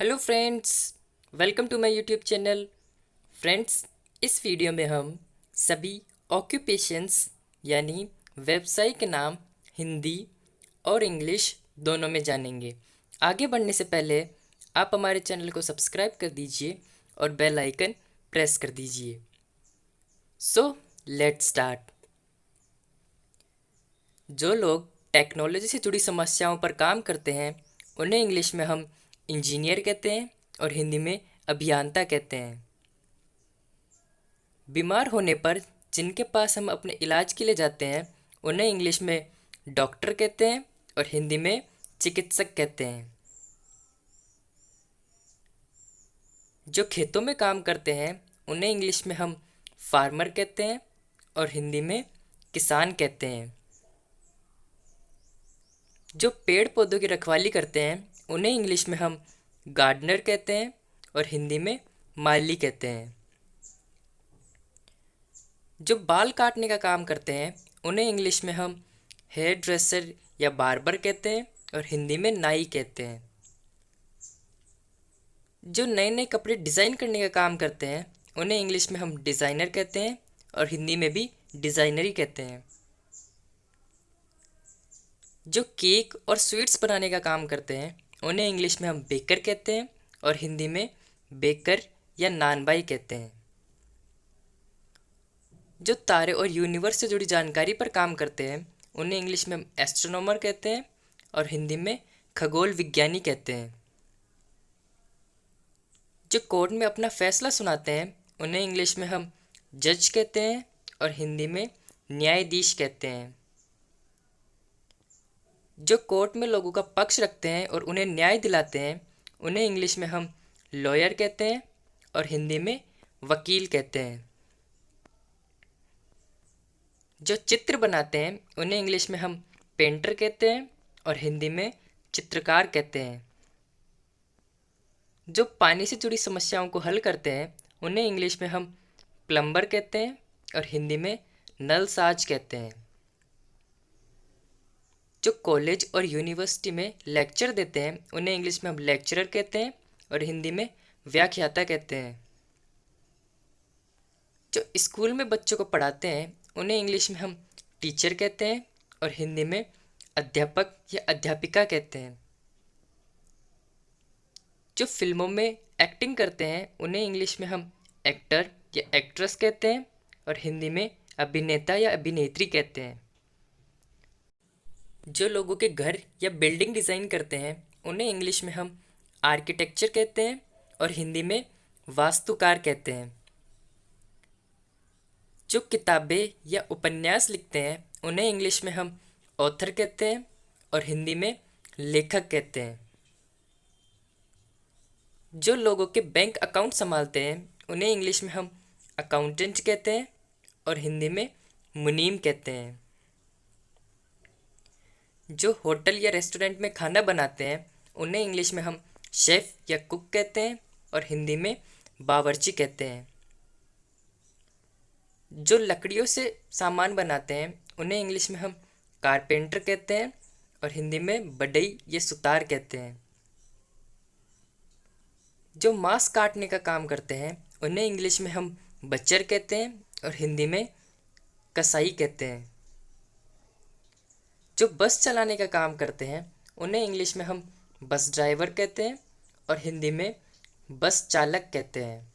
Hello friends, welcome to my YouTube channel. Friends, इस video में हम सभी ऑक्यूपेशंस यानी व्यवसाय के नाम हिंदी और इंग्लिश दोनों में जानेंगे। आगे बढ़ने से पहले आप हमारे चैनल को सब्सक्राइब कर दीजिए और बेल आइकन प्रेस कर दीजिए। So let's start. जो लोग टेक्नोलॉजी से जुड़ी समस्याओं पर काम करते हैं उन्हें इंग्लिश में हम इंजीनियर कहते हैं और हिंदी में अभियंता कहते हैं। बीमार होने पर जिनके पास हम अपने इलाज के लिए जाते हैं उन्हें इंग्लिश में डॉक्टर कहते हैं और हिंदी में चिकित्सक कहते हैं। जो खेतों में काम करते हैं उन्हें इंग्लिश में हम फार्मर कहते हैं और हिंदी में किसान कहते हैं। जो पेड़ पौधों की रखवाली करते हैं उन्हें इंग्लिश में हम गार्डनर कहते हैं और हिंदी में माली कहते हैं। जो बाल काटने का काम करते हैं उन्हें इंग्लिश में हम हेयर ड्रेसर या बार्बर कहते हैं और हिंदी में नाई कहते हैं। जो नए नए कपड़े डिज़ाइन करने का काम करते हैं उन्हें इंग्लिश में हम डिज़ाइनर कहते हैं और हिंदी में भी डिज़ाइनर ही कहते हैं। जो केक और स्वीट्स बनाने का काम करते हैं उन्हें इंग्लिश में हम बेकर कहते हैं और हिंदी में बेकर या नानबाई कहते हैं। जो तारे और यूनिवर्स से जुड़ी जानकारी पर काम करते हैं उन्हें इंग्लिश में हम एस्ट्रोनॉमर कहते हैं और हिंदी में खगोल विज्ञानी कहते हैं। जो कोर्ट में अपना फैसला सुनाते हैं उन्हें इंग्लिश में हम जज कहते हैं और हिंदी में न्यायाधीश कहते हैं। जो कोर्ट में लोगों का पक्ष रखते हैं और उन्हें न्याय दिलाते हैं उन्हें इंग्लिश में हम लॉयर कहते हैं और हिंदी में वकील कहते हैं। जो चित्र बनाते हैं उन्हें इंग्लिश में हम पेंटर कहते हैं और हिंदी में चित्रकार कहते हैं। जो पानी से जुड़ी समस्याओं को हल करते हैं उन्हें इंग्लिश में हम प्लम्बर कहते हैं और हिंदी में नलसाज कहते हैं। जो कॉलेज और यूनिवर्सिटी में लेक्चर देते हैं उन्हें इंग्लिश में हम लेक्चरर कहते हैं और हिंदी में व्याख्याता कहते हैं। जो स्कूल में बच्चों को पढ़ाते हैं उन्हें इंग्लिश में हम टीचर कहते हैं और हिंदी में अध्यापक या अध्यापिका कहते हैं। जो फिल्मों में एक्टिंग करते हैं उन्हें इंग्लिश में हम एक्टर या एक्ट्रेस कहते हैं और हिंदी में अभिनेता या अभिनेत्री कहते हैं। जो लोगों के घर या बिल्डिंग डिज़ाइन करते हैं उन्हें इंग्लिश में हम आर्किटेक्चर कहते हैं और हिंदी में वास्तुकार कहते हैं। जो किताबें या उपन्यास लिखते हैं उन्हें इंग्लिश में हम ऑथर कहते हैं और हिंदी में लेखक कहते हैं। जो लोगों के बैंक अकाउंट संभालते हैं उन्हें इंग्लिश में हम अकाउंटेंट कहते हैं और हिंदी में मुनीम कहते हैं। जो होटल या रेस्टोरेंट में खाना बनाते हैं उन्हें इंग्लिश में हम शेफ़ या कुक कहते हैं और हिंदी में बावर्ची कहते हैं। जो लकड़ियों से सामान बनाते हैं उन्हें इंग्लिश में हम कारपेंटर कहते हैं और हिंदी में बढ़ई या सुतार कहते हैं। जो मांस काटने का काम करते हैं उन्हें इंग्लिश में हम बचर कहते हैं और हिंदी में कसाई कहते हैं। जो बस चलाने का काम करते हैं उन्हें इंग्लिश में हम बस ड्राइवर कहते हैं और हिंदी में बस चालक कहते हैं।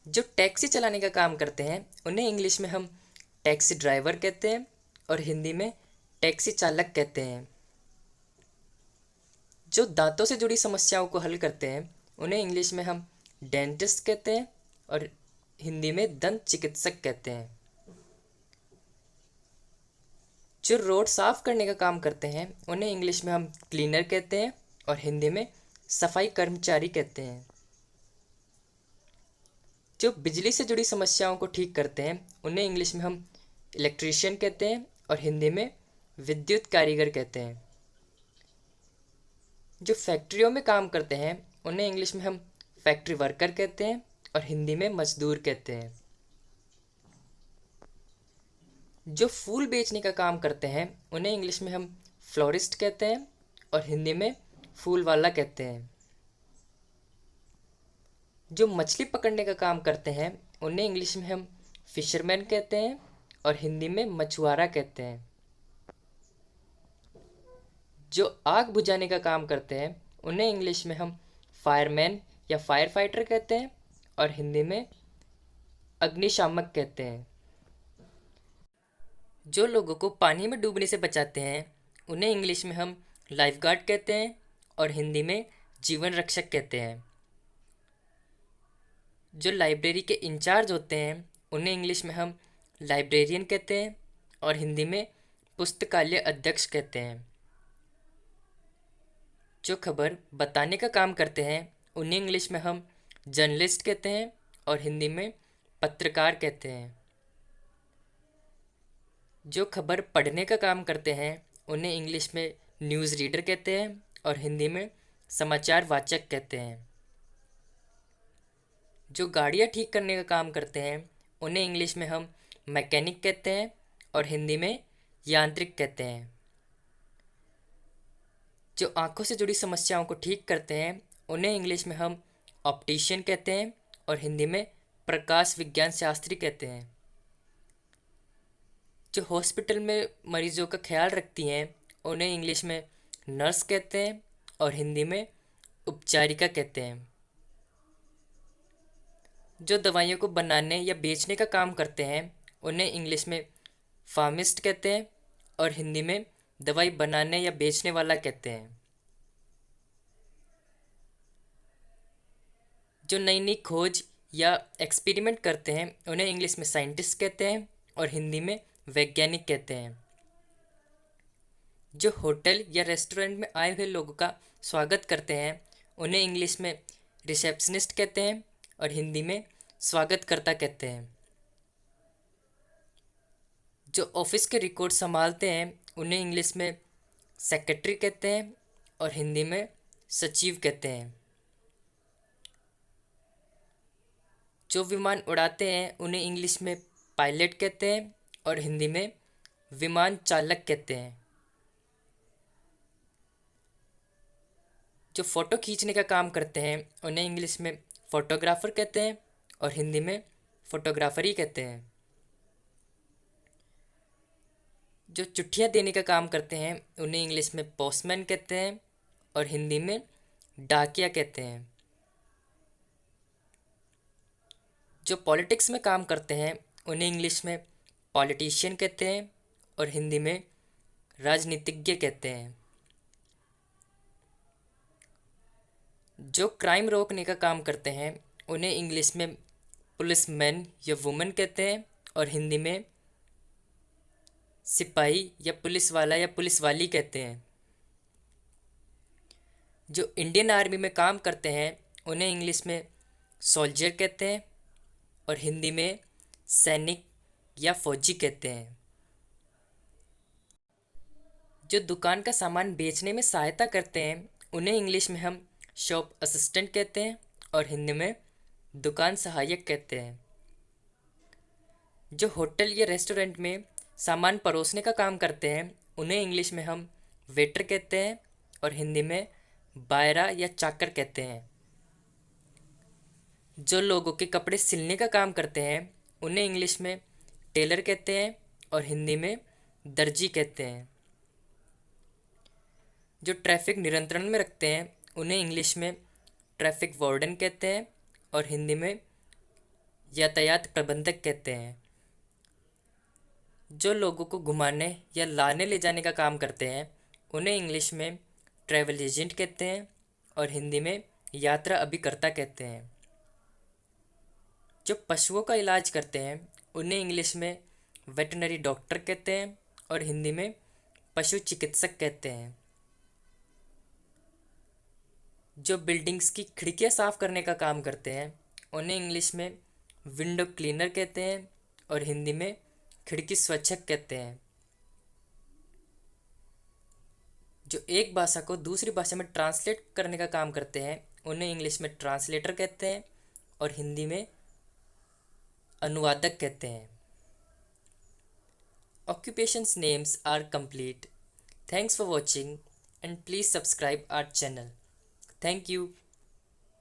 जो टैक्सी चलाने का काम करते हैं उन्हें इंग्लिश में हम टैक्सी ड्राइवर कहते हैं और हिंदी में टैक्सी चालक कहते हैं। जो दांतों से जुड़ी समस्याओं को हल करते हैं उन्हें इंग्लिश में हम डेंटिस्ट कहते हैं और हिंदी में दंत चिकित्सक कहते हैं। जो रोड साफ करने का काम करते हैं उन्हें इंग्लिश में हम क्लीनर कहते हैं और हिंदी में सफाई कर्मचारी कहते हैं। जो बिजली से जुड़ी समस्याओं को ठीक करते हैं उन्हें इंग्लिश में हम इलेक्ट्रीशियन कहते हैं और हिंदी में विद्युत कारीगर कहते हैं। जो फैक्ट्रियों में काम करते हैं उन्हें इंग्लिश में हम फैक्ट्री वर्कर कहते हैं और हिंदी में मजदूर कहते हैं। जो फूल बेचने का काम करते हैं उन्हें इंग्लिश में हम फ्लोरिस्ट कहते हैं और हिंदी में फूल वाला कहते हैं। जो मछली पकड़ने का काम करते हैं उन्हें इंग्लिश में हम फिशरमैन कहते हैं और हिंदी में मछुआरा कहते हैं। जो आग बुझाने का काम करते हैं उन्हें इंग्लिश में हम फायरमैन या फायर फाइटर कहते हैं और हिंदी में अग्निशामक कहते हैं। जो लोगों को पानी में डूबने से बचाते हैं उन्हें इंग्लिश में हम लाइफ गार्ड कहते हैं और हिंदी में जीवन रक्षक कहते हैं। जो लाइब्रेरी के इंचार्ज होते हैं उन्हें इंग्लिश में हम लाइब्रेरियन कहते हैं और हिंदी में पुस्तकालय अध्यक्ष कहते हैं। जो खबर बताने का काम करते हैं उन्हें इंग्लिश में हम जर्नलिस्ट कहते हैं और हिंदी में पत्रकार कहते हैं। जो खबर पढ़ने का काम करते हैं उन्हें इंग्लिश में न्यूज़ रीडर कहते हैं और हिंदी में समाचार वाचक कहते हैं। जो गाड़ियाँ ठीक करने का काम करते हैं उन्हें इंग्लिश में हम मैकेनिक कहते हैं और हिंदी में यांत्रिक कहते हैं। जो आँखों से जुड़ी समस्याओं को ठीक करते हैं उन्हें इंग्लिश में हम ऑप्टिशियन कहते हैं और हिंदी में प्रकाश विज्ञान शास्त्री कहते हैं। जो हॉस्पिटल में मरीजों का ख्याल रखती हैं उन्हें इंग्लिश में नर्स कहते हैं और हिंदी में उपचारिका कहते हैं। जो दवाइयों को बनाने या बेचने का काम करते हैं उन्हें इंग्लिश में फार्मिस्ट कहते हैं और हिंदी में दवाई बनाने या बेचने वाला कहते हैं। जो नई नई खोज या एक्सपेरिमेंट करते हैं उन्हें इंग्लिश में साइंटिस्ट कहते हैं और हिंदी में वैज्ञानिक कहते हैं। जो होटल या रेस्टोरेंट में आए हुए लोगों का स्वागत करते हैं उन्हें इंग्लिश में रिसेप्शनिस्ट कहते हैं और हिंदी में स्वागतकर्ता कहते हैं। जो ऑफिस के रिकॉर्ड संभालते हैं उन्हें इंग्लिश में सेक्रेटरी कहते हैं और हिंदी में सचिव कहते हैं। जो विमान उड़ाते हैं उन्हें इंग्लिश में पायलट कहते हैं और हिंदी में विमान चालक कहते हैं। जो फ़ोटो खींचने का काम करते हैं उन्हें इंग्लिश में फ़ोटोग्राफ़र कहते हैं और हिंदी में फ़ोटोग्राफ़र ही कहते हैं। जो चिट्ठियाँ देने का काम करते हैं उन्हें इंग्लिश में पोस्टमैन कहते हैं और हिंदी में डाकिया कहते हैं। जो पॉलिटिक्स में काम करते हैं उन्हें इंग्लिश में पॉलिटिशियन कहते हैं और हिंदी में राजनीतिज्ञ कहते हैं। जो क्राइम रोकने का काम करते हैं उन्हें इंग्लिश में पुलिसमैन या वुमेन कहते हैं और हिंदी में सिपाही या पुलिस वाला या पुलिस वाली कहते हैं। जो इंडियन आर्मी में काम करते हैं उन्हें इंग्लिश में सोल्जर कहते हैं और हिंदी में सैनिक या फौजी कहते हैं। जो दुकान का सामान बेचने में सहायता करते हैं उन्हें इंग्लिश में हम शॉप असिस्टेंट कहते हैं और हिंदी में दुकान सहायक कहते हैं। जो होटल या रेस्टोरेंट में सामान परोसने का काम करते हैं उन्हें इंग्लिश में हम वेटर कहते हैं और हिंदी में बायरा या चाकर कहते हैं। जो लोगों के कपड़े सिलने का काम करते हैं उन्हें इंग्लिश में टेलर कहते हैं और हिंदी में दर्जी कहते हैं। जो ट्रैफिक नियंत्रण में रखते हैं उन्हें इंग्लिश में ट्रैफिक वार्डन कहते हैं और हिंदी में यातायात प्रबंधक कहते हैं। जो लोगों को घुमाने या लाने ले जाने का काम करते हैं उन्हें इंग्लिश में ट्रैवल एजेंट कहते हैं और हिंदी में यात्रा अभिकर्ता कहते हैं। जो पशुओं का इलाज करते हैं उन्हें इंग्लिश में वेटनरी डॉक्टर कहते हैं और हिंदी में पशु चिकित्सक कहते हैं। जो बिल्डिंग्स की खिड़कियां साफ करने का काम करते हैं उन्हें इंग्लिश में विंडो क्लीनर कहते हैं और हिंदी में खिड़की स्वच्छक कहते हैं। जो एक भाषा को दूसरी भाषा में ट्रांसलेट करने का काम करते हैं उन्हें इंग्लिश में ट्रांसलेटर कहते हैं और हिंदी में अनुवादक कहते हैं। Occupations names are complete. Thanks for watching and please subscribe our channel. Thank you.